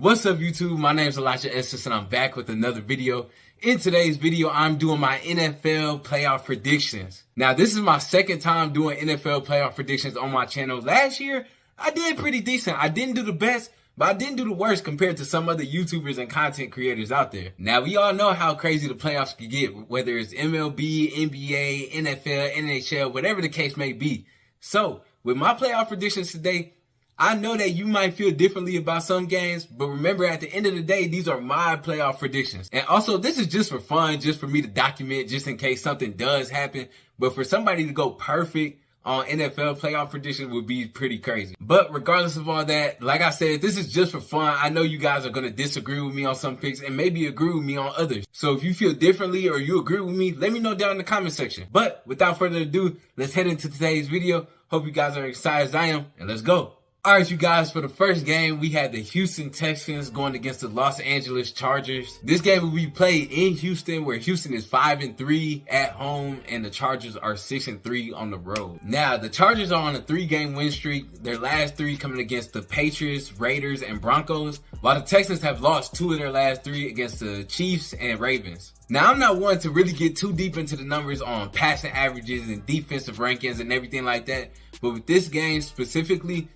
What's up YouTube? My name is Elijah Estes and I'm back with another video. In today's video, I'm doing my NFL playoff predictions. Now, this is my second time doing NFL playoff predictions on my channel. Last year, I did pretty decent. I didn't do the best, but I didn't do the worst compared to some other YouTubers and content creators out there. Now, we all know how crazy the playoffs can get, whether it's MLB, NBA, NFL, NHL, whatever the case may be. So, with my playoff predictions today, I know that you might feel differently about some games, but remember at the end of the day, these are my playoff predictions. And also, this is just for fun, just for me to document, just in case something does happen. But for somebody to go perfect on NFL playoff predictions would be pretty crazy. But regardless of all that, like I said, this is just for fun. I know you guys are going to disagree with me on some picks and maybe agree with me on others. So if you feel differently or you agree with me, let me know down in the comment section. But without further ado, let's head into today's video. Hope you guys are excited as I am, and let's go. All right, you guys, for the first game, we had the Houston Texans going against the Los Angeles Chargers. This game will be played in Houston, where Houston is 5-3 at home, and the Chargers are 6-3 on the road. Now, the Chargers are on a 3-game win streak, their last 3 coming against the Patriots, Raiders, and Broncos, while the Texans have lost 2 of their last 3 against the Chiefs and Ravens. Now, I'm not one to really get too deep into the numbers on passing averages and defensive rankings and everything like that, but with this game specifically,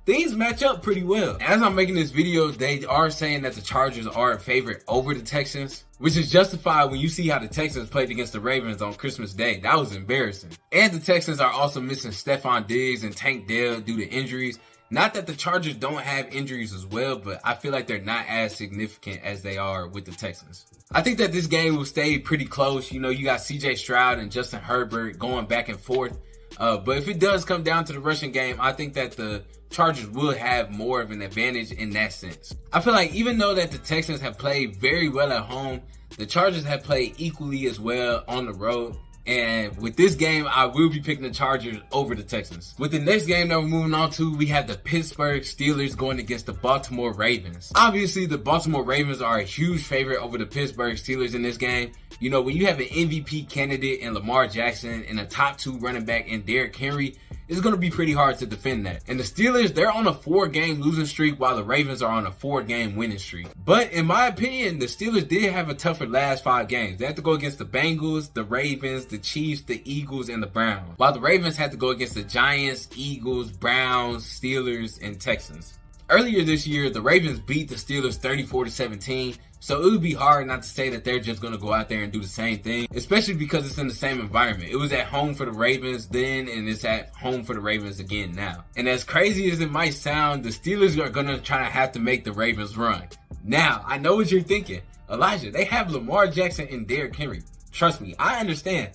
things match up pretty well. As I'm making this video, they are saying that the Chargers are a favorite over the Texans, which is justified when you see how the Texans played against the Ravens on Christmas Day. That was embarrassing. And the Texans are also missing Stephon Diggs and Tank Dell due to injuries. Not that the Chargers don't have injuries as well, but I feel like they're not as significant as they are with the Texans. I think that this game will stay pretty close. You know, you got CJ Stroud and Justin Herbert going back and forth. But if it does come down to the rushing game, I think that the Chargers will have more of an advantage in that sense. I feel like even though that the Texans have played very well at home, the Chargers have played equally as well on the road. And with this game, I will be picking the Chargers over the Texans. With the next game that we're moving on to, we have the Pittsburgh Steelers going against the Baltimore Ravens. Obviously, the Baltimore Ravens are a huge favorite over the Pittsburgh Steelers in this game. You know, when you have an MVP candidate in Lamar Jackson and a top 2 running back in Derrick Henry, it's going to be pretty hard to defend that. And the Steelers, they're on a 4-game losing streak while the Ravens are on a 4-game winning streak. But in my opinion, the Steelers did have a tougher last 5 games. They had to go against the Bengals, the Ravens, the Chiefs, the Eagles, and the Browns. While the Ravens had to go against the Giants, Eagles, Browns, Steelers, and Texans. Earlier this year, the Ravens beat the Steelers 34-17. So it would be hard not to say that they're just going to go out there and do the same thing, especially because it's in the same environment. It was at home for the Ravens then, and it's at home for the Ravens again now. And as crazy as it might sound, the Steelers are going to try to have to make the Ravens run. Now, I know what you're thinking. Elijah, they have Lamar Jackson and Derrick Henry. Trust me, I understand.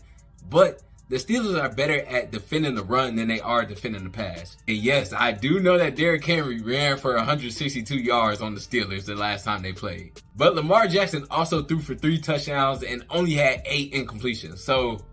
But the Steelers are better at defending the run than they are defending the pass. And yes, I do know that Derrick Henry ran for 162 yards on the Steelers the last time they played. But Lamar Jackson also threw for 3 touchdowns and only had 8 incompletions. So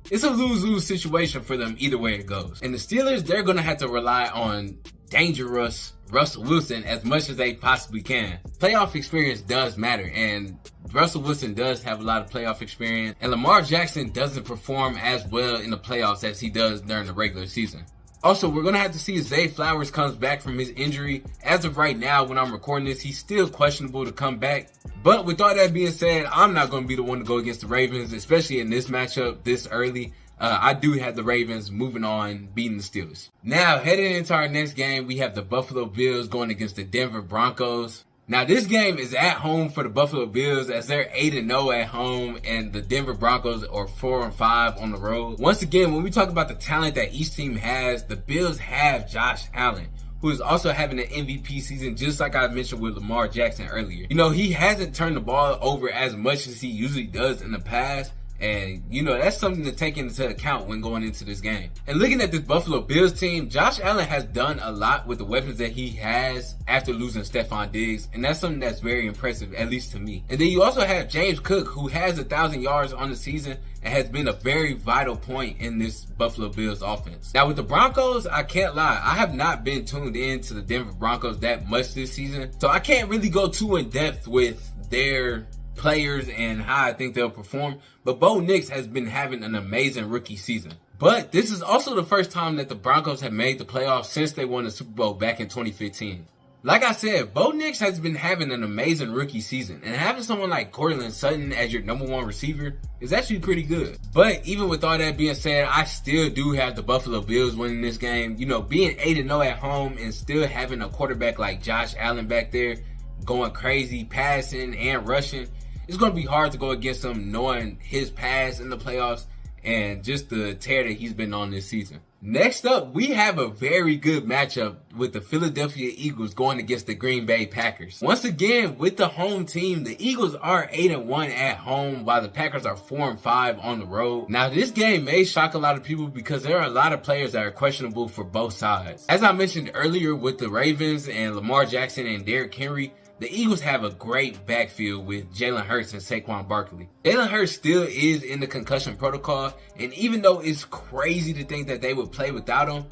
it's a lose-lose situation for them either way it goes. And the Steelers, they're going to have to rely on dangerous Russell Wilson as much as they possibly can. Playoff experience does matter, and Russell Wilson does have a lot of playoff experience, and Lamar Jackson doesn't perform as well in the playoffs as he does during the regular season. Also, we're going to have to see if Zay Flowers comes back from his injury. As of right now, when I'm recording this, he's still questionable to come back. But with all that being said, I'm not going to be the one to go against the Ravens, especially in this matchup this early. I do have the Ravens moving on, beating the Steelers. Now, heading into our next game, we have the Buffalo Bills going against the Denver Broncos. Now, this game is at home for the Buffalo Bills as they're 8-0 at home and the Denver Broncos are 4-5 on the road. Once again, when we talk about the talent that each team has, the Bills have Josh Allen, who is also having an MVP season, just like I mentioned with Lamar Jackson earlier. You know, he hasn't turned the ball over as much as he usually does in the past. And, you know, that's something to take into account when going into this game. And looking at this Buffalo Bills team, Josh Allen has done a lot with the weapons that he has after losing Stephon Diggs. And that's something that's very impressive, at least to me. And then you also have James Cook, who has 1,000 yards on the season and has been a very vital point in this Buffalo Bills offense. Now, with the Broncos, I can't lie. I have not been tuned in to the Denver Broncos that much this season. So I can't really go too in depth with their players and how I think they'll perform, but Bo Nix has been having an amazing rookie season. But this is also the first time that the Broncos have made the playoffs since they won the Super Bowl back in 2015. Like I said, Bo Nix has been having an amazing rookie season, and having someone like Courtland Sutton as your number one receiver is actually pretty good. But even with all that being said, I still do have the Buffalo Bills winning this game. You know, being 8-0 at home and still having a quarterback like Josh Allen back there going crazy, passing and rushing, it's going to be hard to go against him knowing his past in the playoffs and just the tear that he's been on this season. Next up, we have a very good matchup with the Philadelphia Eagles going against the Green Bay Packers. Once again, with the home team, the Eagles are 8-1 at home while the Packers are 4-5 on the road. Now, this game may shock a lot of people because there are a lot of players that are questionable for both sides. As I mentioned earlier with the Ravens and Lamar Jackson and Derrick Henry, the Eagles have a great backfield with Jalen Hurts and Saquon Barkley. Jalen Hurts still is in the concussion protocol, and even though it's crazy to think that they would play without him,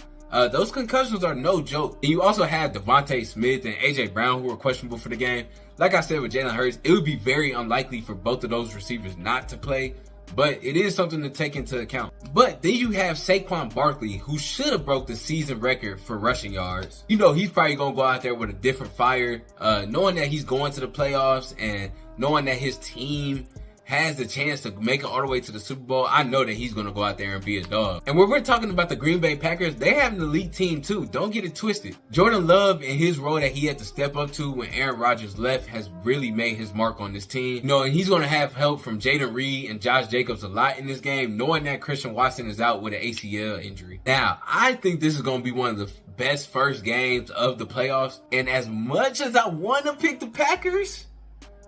those concussions are no joke. And you also have Devontae Smith and AJ Brown who are questionable for the game. Like I said with Jalen Hurts, it would be very unlikely for both of those receivers not to play, but it is something to take into account. But then you have Saquon Barkley, who should have broke the season record for rushing yards. You know, he's probably going to go out there with a different fire, knowing that he's going to the playoffs and knowing that his team has the chance to make it all the way to the Super Bowl. I know that he's going to go out there and be a dog. And when we're talking about the Green Bay Packers, they have an elite team too. Don't get it twisted. Jordan Love and his role that he had to step up to when Aaron Rodgers left has really made his mark on this team. You know, and he's going to have help from Jaden Reed and Josh Jacobs a lot in this game, knowing that Christian Watson is out with an ACL injury. Now, I think this is going to be one of the best first games of the playoffs. And as much as I want to pick the Packers,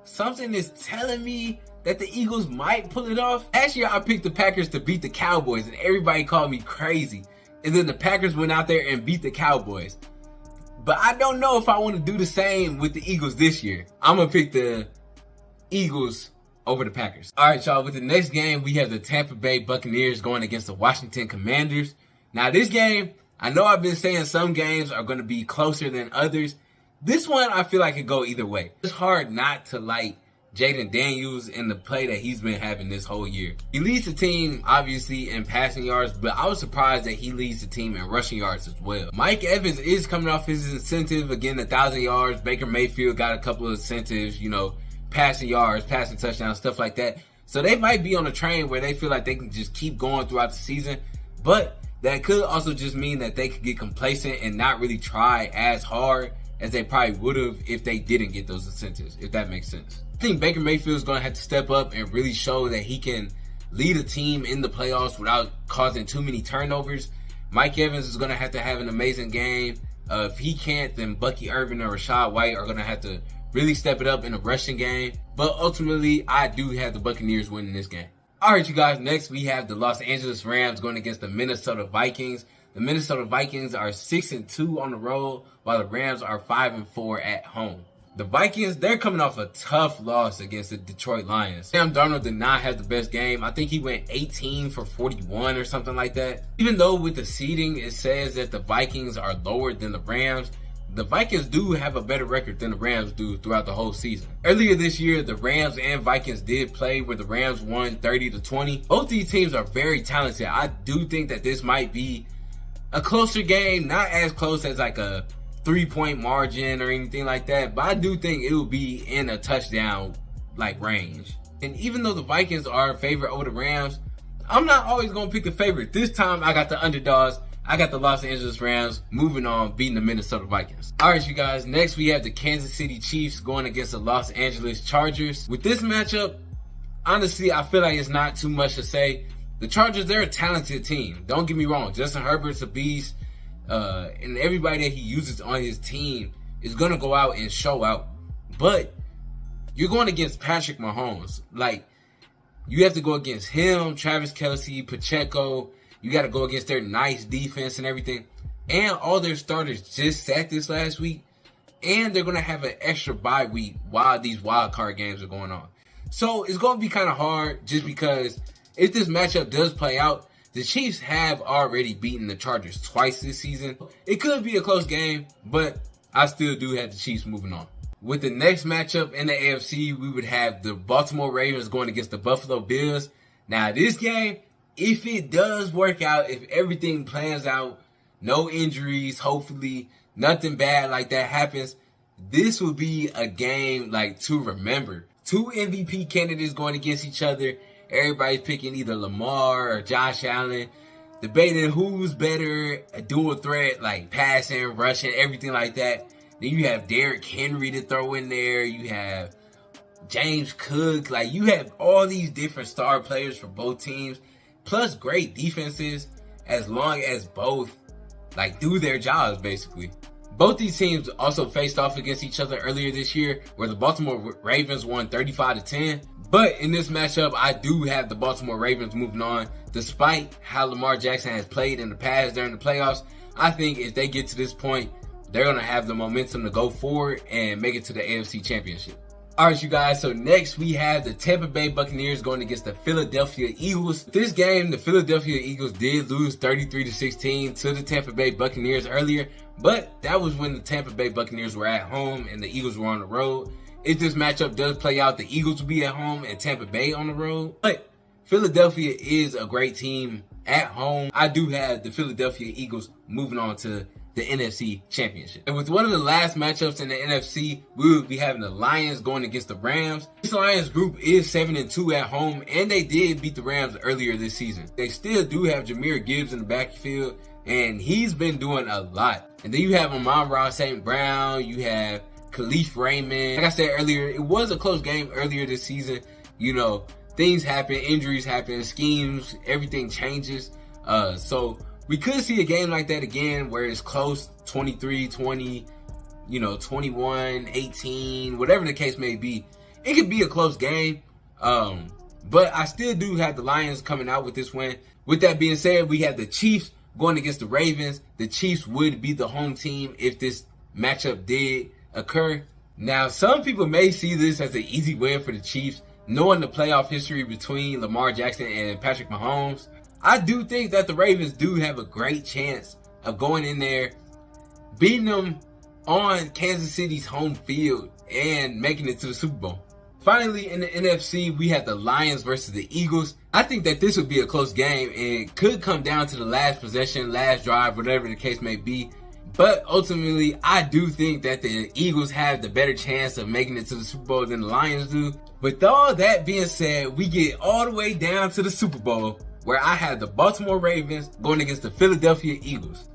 something is telling me that the Eagles might pull it off. Last year, I picked the Packers to beat the Cowboys, and everybody called me crazy. And then the Packers went out there and beat the Cowboys. But I don't know if I want to do the same with the Eagles this year. I'm going to pick the Eagles over the Packers. All right, y'all. With the next game, we have the Tampa Bay Buccaneers going against the Washington Commanders. Now, this game, I know I've been saying some games are going to be closer than others. This one, I feel like it could go either way. It's hard not to like Jaden Daniels in the play that he's been having this whole year. He leads the team, obviously, in passing yards, but I was surprised that he leads the team in rushing yards as well. Mike Evans is coming off his incentive, again, 1,000 yards. Baker Mayfield got a couple of incentives, you know, passing yards, passing touchdowns, stuff like that. So they might be on a train where they feel like they can just keep going throughout the season, but that could also just mean that they could get complacent and not really try as hard as they probably would have if they didn't get those incentives, if that makes sense. I think Baker Mayfield is going to have to step up and really show that he can lead a team in the playoffs without causing too many turnovers. Mike Evans is going to have an amazing game. If he can't, then Bucky Irvin or Rashad White are going to have to really step it up in a rushing game. But ultimately, I do have the Buccaneers winning this game. All right, you guys, next we have the Los Angeles Rams going against the Minnesota Vikings. The Minnesota Vikings are 6-2 on the road, while the Rams are 5-4 at home. The Vikings, they're coming off a tough loss against the Detroit Lions. Sam Darnold did not have the best game. I think he went 18 for 41 or something like that. Even though with the seeding, it says that the Vikings are lower than the Rams, the Vikings do have a better record than the Rams do throughout the whole season. Earlier this year, the Rams and Vikings did play where the Rams won 30-20. Both these teams are very talented. I do think that this might be a closer game, not as close as like a 3-point margin or anything like that, but I do think it will be in a touchdown like range. And even though the Vikings are a favorite over the Rams, I'm not always going to pick the favorite. This time I got the underdogs. I got the Los Angeles Rams moving on, beating the Minnesota Vikings. All right, you guys, next we have the Kansas City Chiefs going against the Los Angeles Chargers. With this matchup, honestly, I feel like it's not too much to say. The Chargers, they're a talented team. Don't get me wrong. Justin Herbert's a beast. And everybody that he uses on his team is going to go out and show out. But you're going against Patrick Mahomes. Like, you have to go against him, Travis Kelce, Pacheco. You got to go against their nice defense and everything. And all their starters just sat this last week. And they're going to have an extra bye week while these wild card games are going on. So it's going to be kind of hard just because if this matchup does play out, the Chiefs have already beaten the Chargers twice this season. It could be a close game, but I still do have the Chiefs moving on. With the next matchup in the AFC, we would have the Baltimore Ravens going against the Buffalo Bills. Now, this game, if it does work out, if everything plans out, no injuries, hopefully, nothing bad like that happens, this will be a game like to remember. Two MVP candidates going against each other. Everybody's picking either Lamar or Josh Allen, debating who's better, a dual threat like passing, rushing, everything like that. Then you have Derrick Henry to throw in there. You have James Cook. Like, you have all these different star players for both teams, plus great defenses, as long as both like do their jobs basically. Both these teams also faced off against each other earlier this year, where the Baltimore Ravens won 35-10. But in this matchup, I do have the Baltimore Ravens moving on. Despite how Lamar Jackson has played in the past during the playoffs, I think if they get to this point, they're going to have the momentum to go forward and make it to the AFC Championship. All right, you guys, so next we have the Tampa Bay Buccaneers going against the Philadelphia Eagles. This game, the Philadelphia Eagles did lose 33-16 to the Tampa Bay Buccaneers earlier, but that was when the Tampa Bay Buccaneers were at home and the Eagles were on the road. If this matchup does play out, the Eagles will be at home and Tampa Bay on the road. But Philadelphia is a great team at home. I do have the Philadelphia Eagles moving on to the NFC Championship. And with one of the last matchups in the NFC, we will be having the Lions going against the Rams. This Lions group is 7-2 at home, and they did beat the Rams earlier this season. They still do have Jahmyr Gibbs in the backfield, and he's been doing a lot. And then you have Amon-Ra St. Brown, you have Khalif Raymond. Like I said earlier, it was a close game earlier this season. You know, things happen, injuries happen, schemes, everything changes. So we could see a game like that again where it's close, 23-20, 21-18, whatever the case may be. It could be a close game, but I still do have the Lions coming out with this win. With that being said, we have the Chiefs going against the Ravens. The Chiefs would be the home team if this matchup did occur. Now, some people may see this as an easy win for the Chiefs, knowing the playoff history between Lamar Jackson and Patrick Mahomes. I do think that the Ravens do have a great chance of going in there, beating them on Kansas City's home field, and making it to the Super Bowl. Finally, in the NFC, we have the Lions versus the Eagles. I think that this would be a close game and could come down to the last possession, last drive, whatever the case may be. But ultimately, I do think that the Eagles have the better chance of making it to the Super Bowl than the Lions do. With all that being said, we get all the way down to the Super Bowl, where I have the Baltimore Ravens going against the Philadelphia Eagles.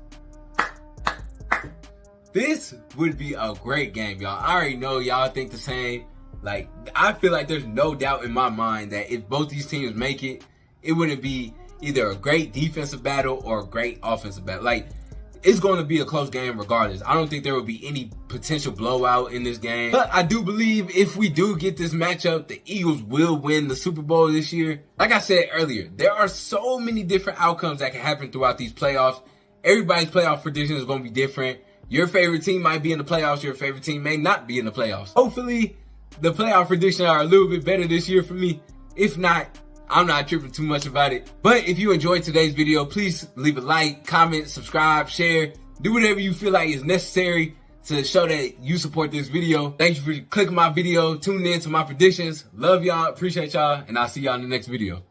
This would be a great game, y'all. I already know y'all think the same. Like, I feel like there's no doubt in my mind that if both these teams make it, it wouldn't be either a great defensive battle or a great offensive battle. Like, it's going to be a close game regardless. I don't think there will be any potential blowout in this game. But I do believe if we do get this matchup, the Eagles will win the Super Bowl this year. Like I said earlier, there are so many different outcomes that can happen throughout these playoffs. Everybody's playoff prediction is going to be different. Your favorite team might be in the playoffs. Your favorite team may not be in the playoffs. Hopefully, the playoff predictions are a little bit better this year for me. If not, I'm not tripping too much about it. But if you enjoyed today's video, please leave a like, comment, subscribe, share. Do whatever you feel like is necessary to show that you support this video. Thank you for clicking my video, tuning in to my predictions. Love y'all, appreciate y'all, and I'll see y'all in the next video.